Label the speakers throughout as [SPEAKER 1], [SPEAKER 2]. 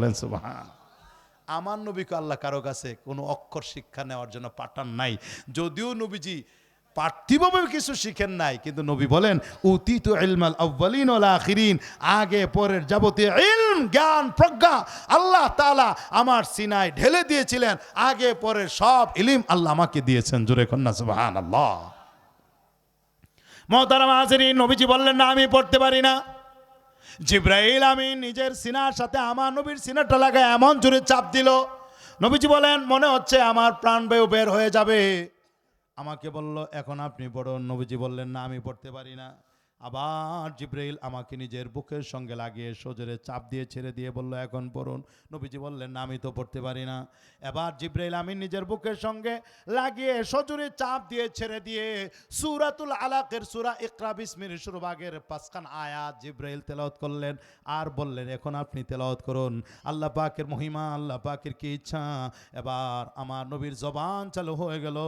[SPEAKER 1] বলেন সুবহান। আমার নবীকে আল্লাহ কারো কাছে কোনো অক্ষর শিক্ষা নেওয়ার জন্য পাঠান নাই, যদিও নবীজি পার্থিবভাবে কিছু শিখেন নাই, কিন্তু নবী বলেন উতিতু ইলমাল আউয়ালিন ওয়াল আখিরিন, আগে পরের যাবতীয় ইলম জ্ঞান প্রজ্ঞা আল্লাহ তাআলা আমার সিনায় ঢেলে দিয়েছিলেন, আগে পরের সব ইলম আল্লাহ আমাকে দিয়েছেন। জোরে কন্যা সুবহানাল্লাহ। মুহতারাম হাজিরিন, নবীজি বললেন না আমি পড়তে পারি না। জিবরাইল আমিন নিজের সিনার সাথে আমার নবীর সিনাটা লাগায় এমন জোরে চাপ দিল, নবীজি বলেন মনে হচ্ছে আমার প্রাণবায়ু বের হয়ে যাবে। আমাকে বলল এখন আপনি পড়ুন। নবীজি বললেন না আমি পড়তে পারি না। আবার জিবরাইল আমাকে নিজের বুকের সঙ্গে লাগিয়ে সজোরে চাপ দিয়ে ছেড়ে দিয়ে বলল এখন পড়ুন। নবীজি বললেন না আমি তো পড়তে পারি না। এবার জিবরাইল আমিন নিজের বুকের সঙ্গে লাগিয়ে সজোরে চাপ দিয়ে ছেড়ে দিয়ে সূরাতুল আলাকের সূরা ইকরা বিসমির শুরুভাগের ৫খান আয়াত জিবরাইল তেলাওয়াত করলেন আর বললেন এখন আপনি তেলাওয়াত করুন। আল্লাহ পাকের মহিমা, আল্লাহ পাকের কি ইচ্ছা, এবার আমার নবীর জবান চালু হয়ে গেল।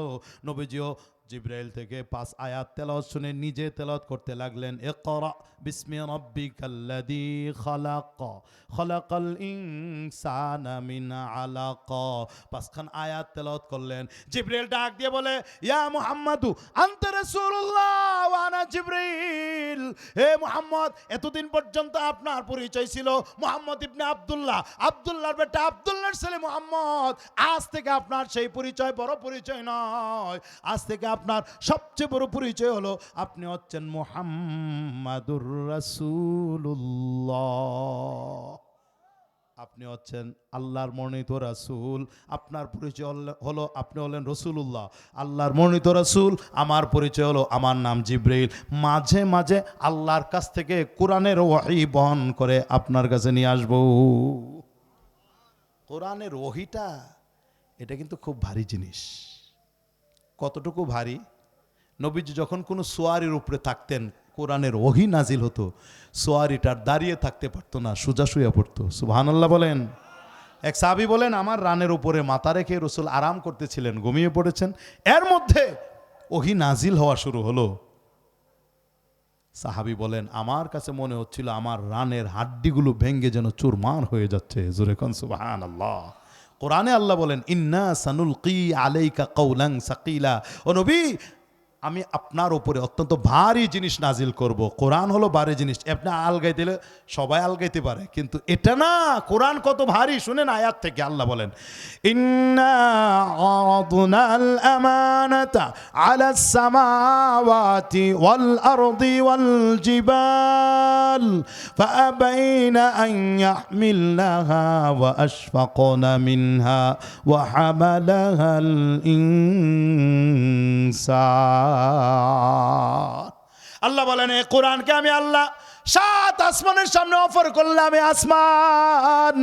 [SPEAKER 1] নবীজিও জিবরাইল থেকে ৫ আয়াত তেলাওয়াত শুনে নিজে তেলাওয়াত করতে লাগলেন। ইকরা বিসমি রাব্বিকাল্লাযী খালাক, খালাকাল ইনসানা মিন আলাক। ৫খান আয়াত তেলাওয়াত করলেন। জিবরাইল ডাক দিয়ে বলে ইয়া মুহাম্মাদু আনতা রাসূলুল্লাহ ওয়া আনা জিবরাইল। হে মুহাম্মদ, এতদিন পর্যন্ত আপনার পরিচয় ছিল মুহাম্মদ ইবনে আব্দুল্লাহ, আব্দুল্লাহর বেটা আব্দুল্লাহর ছেলে মুহাম্মদ। আজ থেকে আপনার সেই পরিচয় বড় পরিচয় নয়, আজ থেকে আপনার সবচেয়ে বড় পরিচয় হলো আপনি হচ্ছেন মুহাম্মাদুর রাসূলুল্লাহ, আপনি হচ্ছেন আল্লাহর মনোনীত রাসূল। আপনার পরিচয় হলো আপনি হলেন রাসূলুল্লাহ, আল্লাহর মনোনীত রাসূল। আমার পরিচয় হলো আমার নাম জিবরাইল। মাঝে মাঝে আল্লাহর কাছ থেকে কোরআনের ওহী বহন করে আপনার কাছে নিয়ে আসবো। কোরআনের ওহীটা এটা কিন্তু খুব ভারী জিনিস। কতটুকু ভারী? নবীজি যখন কোনো সোয়ারির উপরে থাকতেন, কোরআনের ওহী নাজিল হতো, সোয়ারিটার দাঁড়িয়ে থাকতে পারতো না, সোজা শুয়ে পড়তো। সুবহানাল্লাহ বলেন। এক সাহাবী বলেন আমার রানের উপরে মাথা রেখে রাসূল আরাম করতেছিলেন, ঘুমিয়ে পড়েছেন, এর মধ্যে ওহী নাজিল হওয়া শুরু হলো। সাহাবী বলেন আমার কাছে মনে হচ্ছিল আমার রানের হাড্ডিগুলো ভেঙে যেন চুরমার হয়ে যাচ্ছে। জোরে কোন সুবহানাল্লাহ। কোরআনে আল্লাহ বলেন ইন্না সানুলকি আলাইকা কাওলান সাকিলা, ও নবী আমি আপনার উপরে অত্যন্ত ভারী জিনিস নাজিল করব। কোরআন হলো ভারী জিনিস, আপনি আলগাই দিলে সবাই আলগাইতে পারে, কিন্তু এটা না। কোরআন কত ভারী শুনেন আয়াত থেকে আল্লাহ বলেন ইন্না আরাদনাল আমানাতা আলাস সামাওয়াতি ওয়াল আরদি ওয়াল জিবাল ফাআবাইনা আন ইয়াহমিলনাহা ওয়া আশফাকনা মিনহা ওয়া হামালাহাল ইনসান। আল্লাহ বলেন এই কোরআনকে আমি আল্লাহ 7 আসমানের সামনে অফার করলাম। আমি আসমান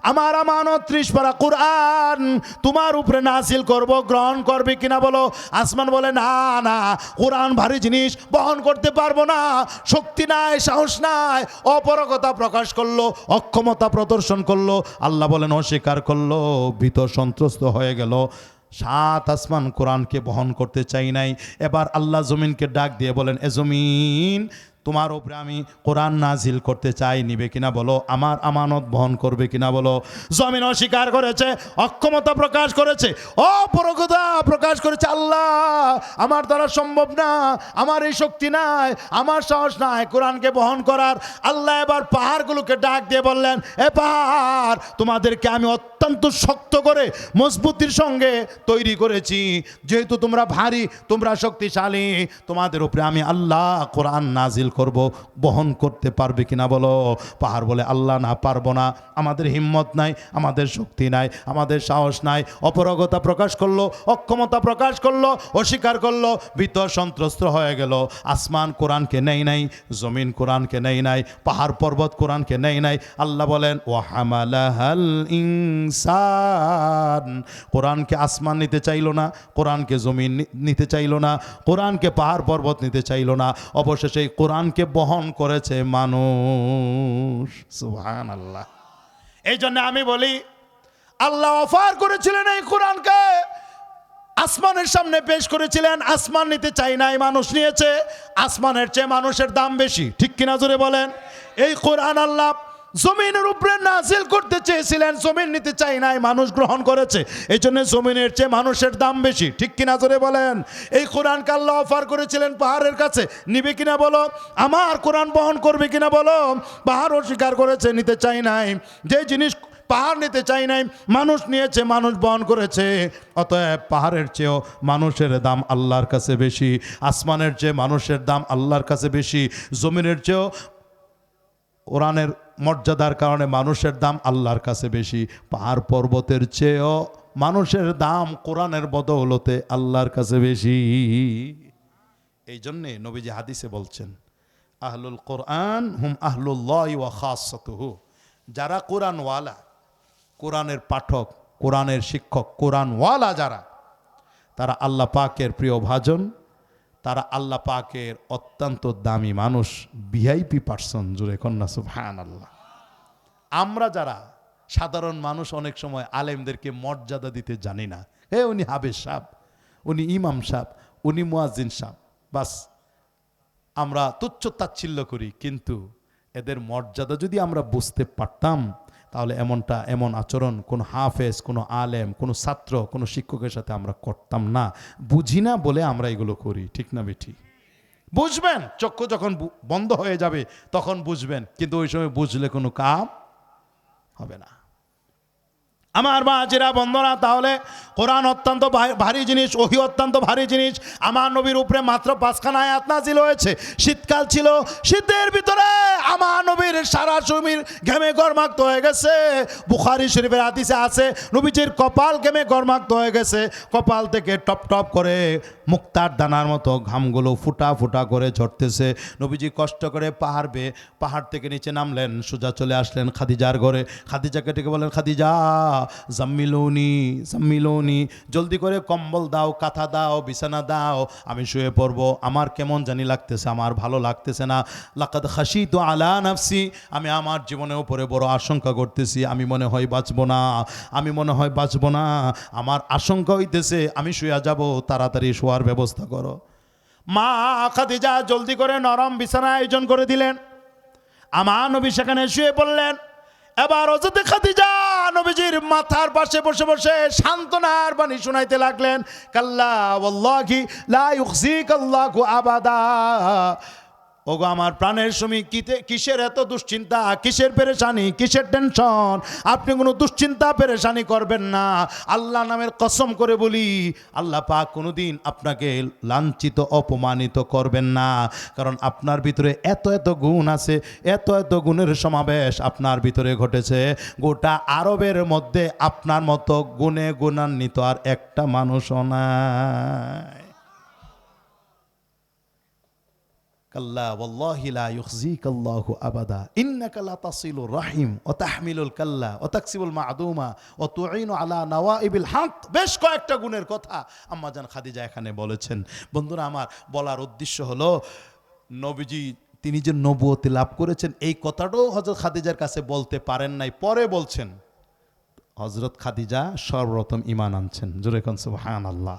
[SPEAKER 1] আমার আমানত 30 পারা কোরআন তোমার উপরে নাজিল করব, গ্রহণ করবে কিনা বলো? আসমান বলে না না, কোরআন ভারী জিনিস, বহন করতে পারবো না, শক্তি নাই, সাহস নাই। অপারগতা প্রকাশ করলো, অক্ষমতা প্রদর্শন করলো। আল্লাহ বলেন অস্বীকার করলো, ভীত সন্ত্রস্ত হয়ে গেল। 7 আসমান কোরআনকে বহন করতে চাই নাই। এবার আল্লাহ জমিনকে ডাক দিয়ে বলেন এ জমিন তোমার উপরে আমি কোরআন নাজিল করতে চাই, নিবে কিনা বলো? আমার আমানত বহন করবে কিনা বলো? জমিন অস্বীকার করেছে, অক্ষমতা প্রকাশ করেছে, অপরগতা প্রকাশ করেছে। আল্লাহ আমার দ্বারা সম্ভব না, আমার এই শক্তি নাই, আমার সাহস নাই কোরআনকে বহন করার। আল্লাহ এবার পাহাড়গুলোকে ডাক দিয়ে বললেন এ পাহাড় তোমাদেরকে আমি অত্যন্ত শক্ত করে মজবুতির সঙ্গে তৈরি করেছি, যেহেতু তোমরা ভারী, তোমরা শক্তিশালী, তোমাদের উপরে আমি আল্লাহ কোরআন নাজিল করব, বহন করতে পারবে কিনা বলো? পাহাড় বলে আল্লাহ না, পারবো না, আমাদের হিম্মত নাই, আমাদের শক্তি নাই, আমাদের সাহস নাই। অপারগতা প্রকাশ করলো, অক্ষমতা প্রকাশ করলো, অস্বীকার করলো, ভীত সন্ত্রস্ত হয়ে গেল। আসমান কোরআনকে নেই নাই, জমিন কোরআনকে নেই নাই, পাহাড় পর্বত কোরআনকে নেই নাই। আল্লাহ বলেন ওয়া হামালাহাল ইনসান, কোরআনকে আসমান নিতে চাইলো না, কোরআনকে জমিন নিতে চাইলো না, কোরআনকে পাহাড় পর্বত নিতে চাইলো না, অবশেষে কোরআনকে বহন করেছে মানুষ। সুবহানাল্লাহ। এই জন্য আমি বলি আল্লাহ অফার করেছিলেন এই কোরআনকে, আসমানের সামনে পেশ করেছিলেন, আসমান নিতে চাই নাই, মানুষ নিয়েছে। আসমানের চেয়ে মানুষের দাম বেশি, ঠিক কিনা জোরে বলেন? এই কোরআন আল্লাহ জমিনের উপরে নাজিল করতে চেয়েছিলেন, জমিন নিতে চাই নাই, মানুষ গ্রহণ করেছে। এই জন্য জমিনের চেয়ে মানুষের দাম বেশি, ঠিক কিনা জোরে বলেন। এই কোরআনকে আল্লাহ অফার করেছিলেন পাহাড়ের কাছে, নিবে কিনা বলো, আমার কোরআন বহন করবে কিনা বলো। পাহাড় অস্বীকার করেছে, নিতে চাই নাই। যে জিনিস পাহাড় নিতে চাই নাই, মানুষ নিয়েছে, মানুষ বহন করেছে। অতএব পাহাড়ের চেয়েও মানুষের দাম আল্লাহর কাছে বেশি, আসমানের চেয়ে মানুষের দাম আল্লাহর কাছে বেশি, জমিনের চেয়েও কোরআনের মর্যাদার কারণে মানুষের দাম আল্লাহর কাছে বেশি, পাহাড় পর্বতের চেয়েও মানুষের দাম কোরআনের বদৌলতে আল্লাহর কাছে বেশি। এই জন্যে নবীজি হাদিসে বলছেন, আহলুল কোরআন হুম আহলুল্লাহি ওয়া খাসসাতুহু, যারা কোরআনওয়ালা, কোরআনের পাঠক, কোরআনের শিক্ষক, কোরআনওয়ালা যারা, তারা আল্লাহ পাকের প্রিয় ভাজন, তারা আল্লাহ পাকের অত্যন্ত দামি মানুষ, ভিআইপি পার্সন। জুড়ে কন্যা সুবহানাল্লাহ। আমরা যারা সাধারণ মানুষ অনেক সময় আলেমদেরকে মর্যাদা দিতে জানি না। হে উনি হাবেজ সাহেব, উনি ইমাম সাহেব, উনি মুয়াজ্জিন সাহেব, বাস আমরা তুচ্ছ তাচ্ছিল্য করি। কিন্তু এদের মর্যাদা যদি আমরা বুঝতে পারতাম, তাহলে এমন আচরণ কোনো হাফেজ, কোনো আলেম, কোনো ছাত্র, কোনো শিক্ষকের সাথে আমরা করতাম না। বুঝি না বলে আমরা এগুলো করি, ঠিক না বেঠি? বুঝবেন, চক্ষু যখন বন্ধ হয়ে যাবে তখন বুঝবেন, কিন্তু ওই সময় বুঝলে কোনো কাম হবে না। আমার বাজিরা বন্ধনা, তাহলে কোরআন অত্যন্ত ভারী জিনিস, ওহী অত্যন্ত ভারী জিনিস। আমার নবীর উপরে মাত্র 5খানা আয়াত নাজিল হয়েছে। শীতকাল ছিল, শীতের ভিতরে আমার নবীর সারা শরীর ঘেমে গরমাক্ত হয়ে গেছে। বুখারী শরীফের হাদিসে আছে, নবীজির কপাল ঘেমে গরমাক্ত হয়ে গেছে, কপাল থেকে টপ টপ করে মুক্তার দানার মতো ঘামগুলো ফুটা ফুটা করে ঝরতেছে। নবীজি কষ্ট করে পাহাড় থেকে নিচে নামলেন, সোজা চলে আসলেন খাদিজার ঘরে। খাদিজাকে ডেকে বলেন, খাদিজা জাম্মিলুনি, জলদি করে কম্বল দাও, কাঁথা দাও, বিছানা দাও, আমি শুয়ে পড়বো। আমার কেমন জানি লাগতেছে, আমার ভালো লাগতেছে না। লাকাদ খাশিতু আলা নাফসি, আমি আমার জীবনের উপরে বড় আশঙ্কা করতেছি, আমি মনে হয় বাঁচবো না, আমার আশঙ্কা হইতেছে, আমি শুয়ে যাব, তাড়াতাড়ি শোয়ার ব্যবস্থা করো। মা খাদিজা জলদি করে নরম বিছানা আয়োজন করে দিলেন। আমার নবী সেখানে শুয়ে পড়লেন। এবার হযরত খাদিজা নবীজির মাথার পাশে বসে বসে সান্ত্বনার বাণী শোনাইতে লাগলেন। কাল্লা ওয়াল্লাহি লা ইউখজিকাল্লাহু আবাদা, ওগো আমার প্রাণের স্বামী, কিসের এত দুশ্চিন্তা, কিসের পেরেশানি, কিসের টেনশন? আপনি কোনো দুশ্চিন্তা পেরেশানি করবেন না। আল্লাহ নামের কসম করে বলি, আল্লাহ পাক কোনোদিন আপনাকে লাঞ্ছিত অপমানিত করবেন না। কারণ আপনার ভিতরে এত এত গুণ আছে, এত এত গুণের সমাবেশ আপনার ভিতরে ঘটেছে। গোটা আরবের মধ্যে আপনার মতো গুণে গুণান্বিত আর একটা মানুষও নাই। কাল্লা ওয়াল্লাহি লা ইউখজিকাল্লাহু আবাদা ইন্নাকা লা তাসিলুর রাহিম ওয়া তাহমিলুল কাল্লা ওয়া তাকসিবুল মা'দুমা ওয়া তুঈনু আলা নওয়াইবিল হক। বেশ কয়েকটা গুণের কথা আম্মাজান খাদিজা এখানে বলেছেন। বন্ধুরা আমার, বলার উদ্দেশ্য হলো, নবীজি তিনি যে নবুয়তি লাভ করেছেন, এই কথাটাও হযরত খাদিজার কাছে বলতে পারেন নাই, পরে বলছেন। হযরত খাদিজা সর্বপ্রথম ঈমান আনছেন। জোরে কোন সুবহানাল্লাহ।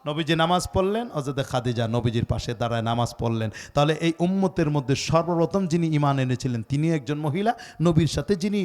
[SPEAKER 1] নবীজি নামাজ পড়লেন, হযরত খাদিজা নবীজির পাশে দাঁড়ায় নামাজ পড়লেন। তাহলে এই উম্মতের মধ্যে সর্বপ্রথম যিনি ঈমান এনেছিলেন তিনি একজন মহিলা, নবীর সাথে যিনি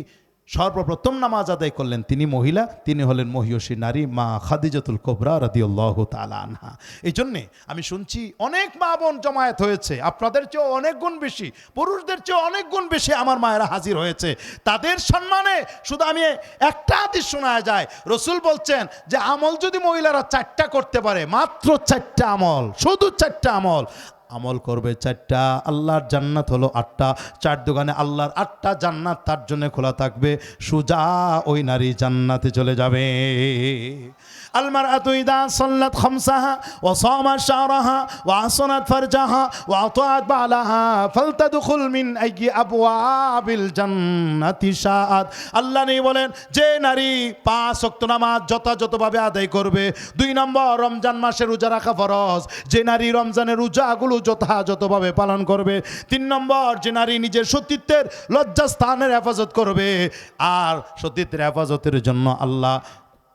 [SPEAKER 1] সর্বপ্রথম নামাজ আদায় করলেন তিনি মহিলা, তিনি হলেন মহিয়সী নারী মা খাদিজাতুল কুবরা রাদিয়াল্লাহু তাআলা আনহা। এই জন্যে আমি শুনছি অনেক মা বোন জমায়েত হয়েছে, আপনাদের চেয়েও অনেক গুণ বেশি, পুরুষদের চেয়েও অনেক গুণ বেশি আমার মায়েরা হাজির হয়েছে। তাদের সম্মানে শুধু আমি একটা হাদিস শোনা যায়, রসুল বলছেন যে আমল যদি মহিলারা 4টা করতে পারে, মাত্র 4টা আমল, শুধু 4টা আমল করবে, 4টা, আল্লাহর জান্নাত হলো 8টা, 4 দোকানে আল্লাহর 8টা জান্নাত তার জন্য খোলা থাকবে, সোজা ওই নারী জান্নাতে চলে যাবে। المرأة إذا صلت خمسها وصامت شهرها وحصنت فرجها وأطاعت بعلها فلتدخل من أي أبواب الجنة شاءت। আল্লাহ নেই বলেন, যে নারী 5 ওয়াক্ত নামাজ যথাযথভাবে আদায় করবে। 2 নম্বর, রমজান মাসে রোজা রাখা ফরজ, যে নারী রমজানের রোজাগুলো যথাযথভাবে পালন করবে। 3 নম্বর, যে নারী নিজের সতীত্বের লজ্জাস্থানের হেফাজত করবে। আর সতীত্বের হেফাজতের জন্য আল্লাহ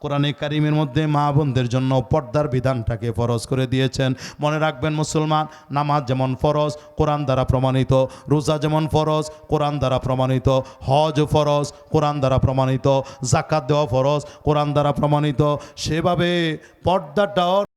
[SPEAKER 1] কোরআনে কারিমের মধ্যে মা বোনদের জন্য পর্দার বিধানটাকে ফরজ করে দিয়েছেন। মনে রাখবেন মুসলমান, নামাজ যেমন ফরজ কোরআন দ্বারা প্রমাণিত, রোজা যেমন ফরজ কোরআন দ্বারা প্রমাণিত, হজ ফরজ কোরআন দ্বারা প্রমাণিত, যাকাত দেওয়া ফরজ কোরআন দ্বারা প্রমাণিত, সেভাবে পর্দাটাও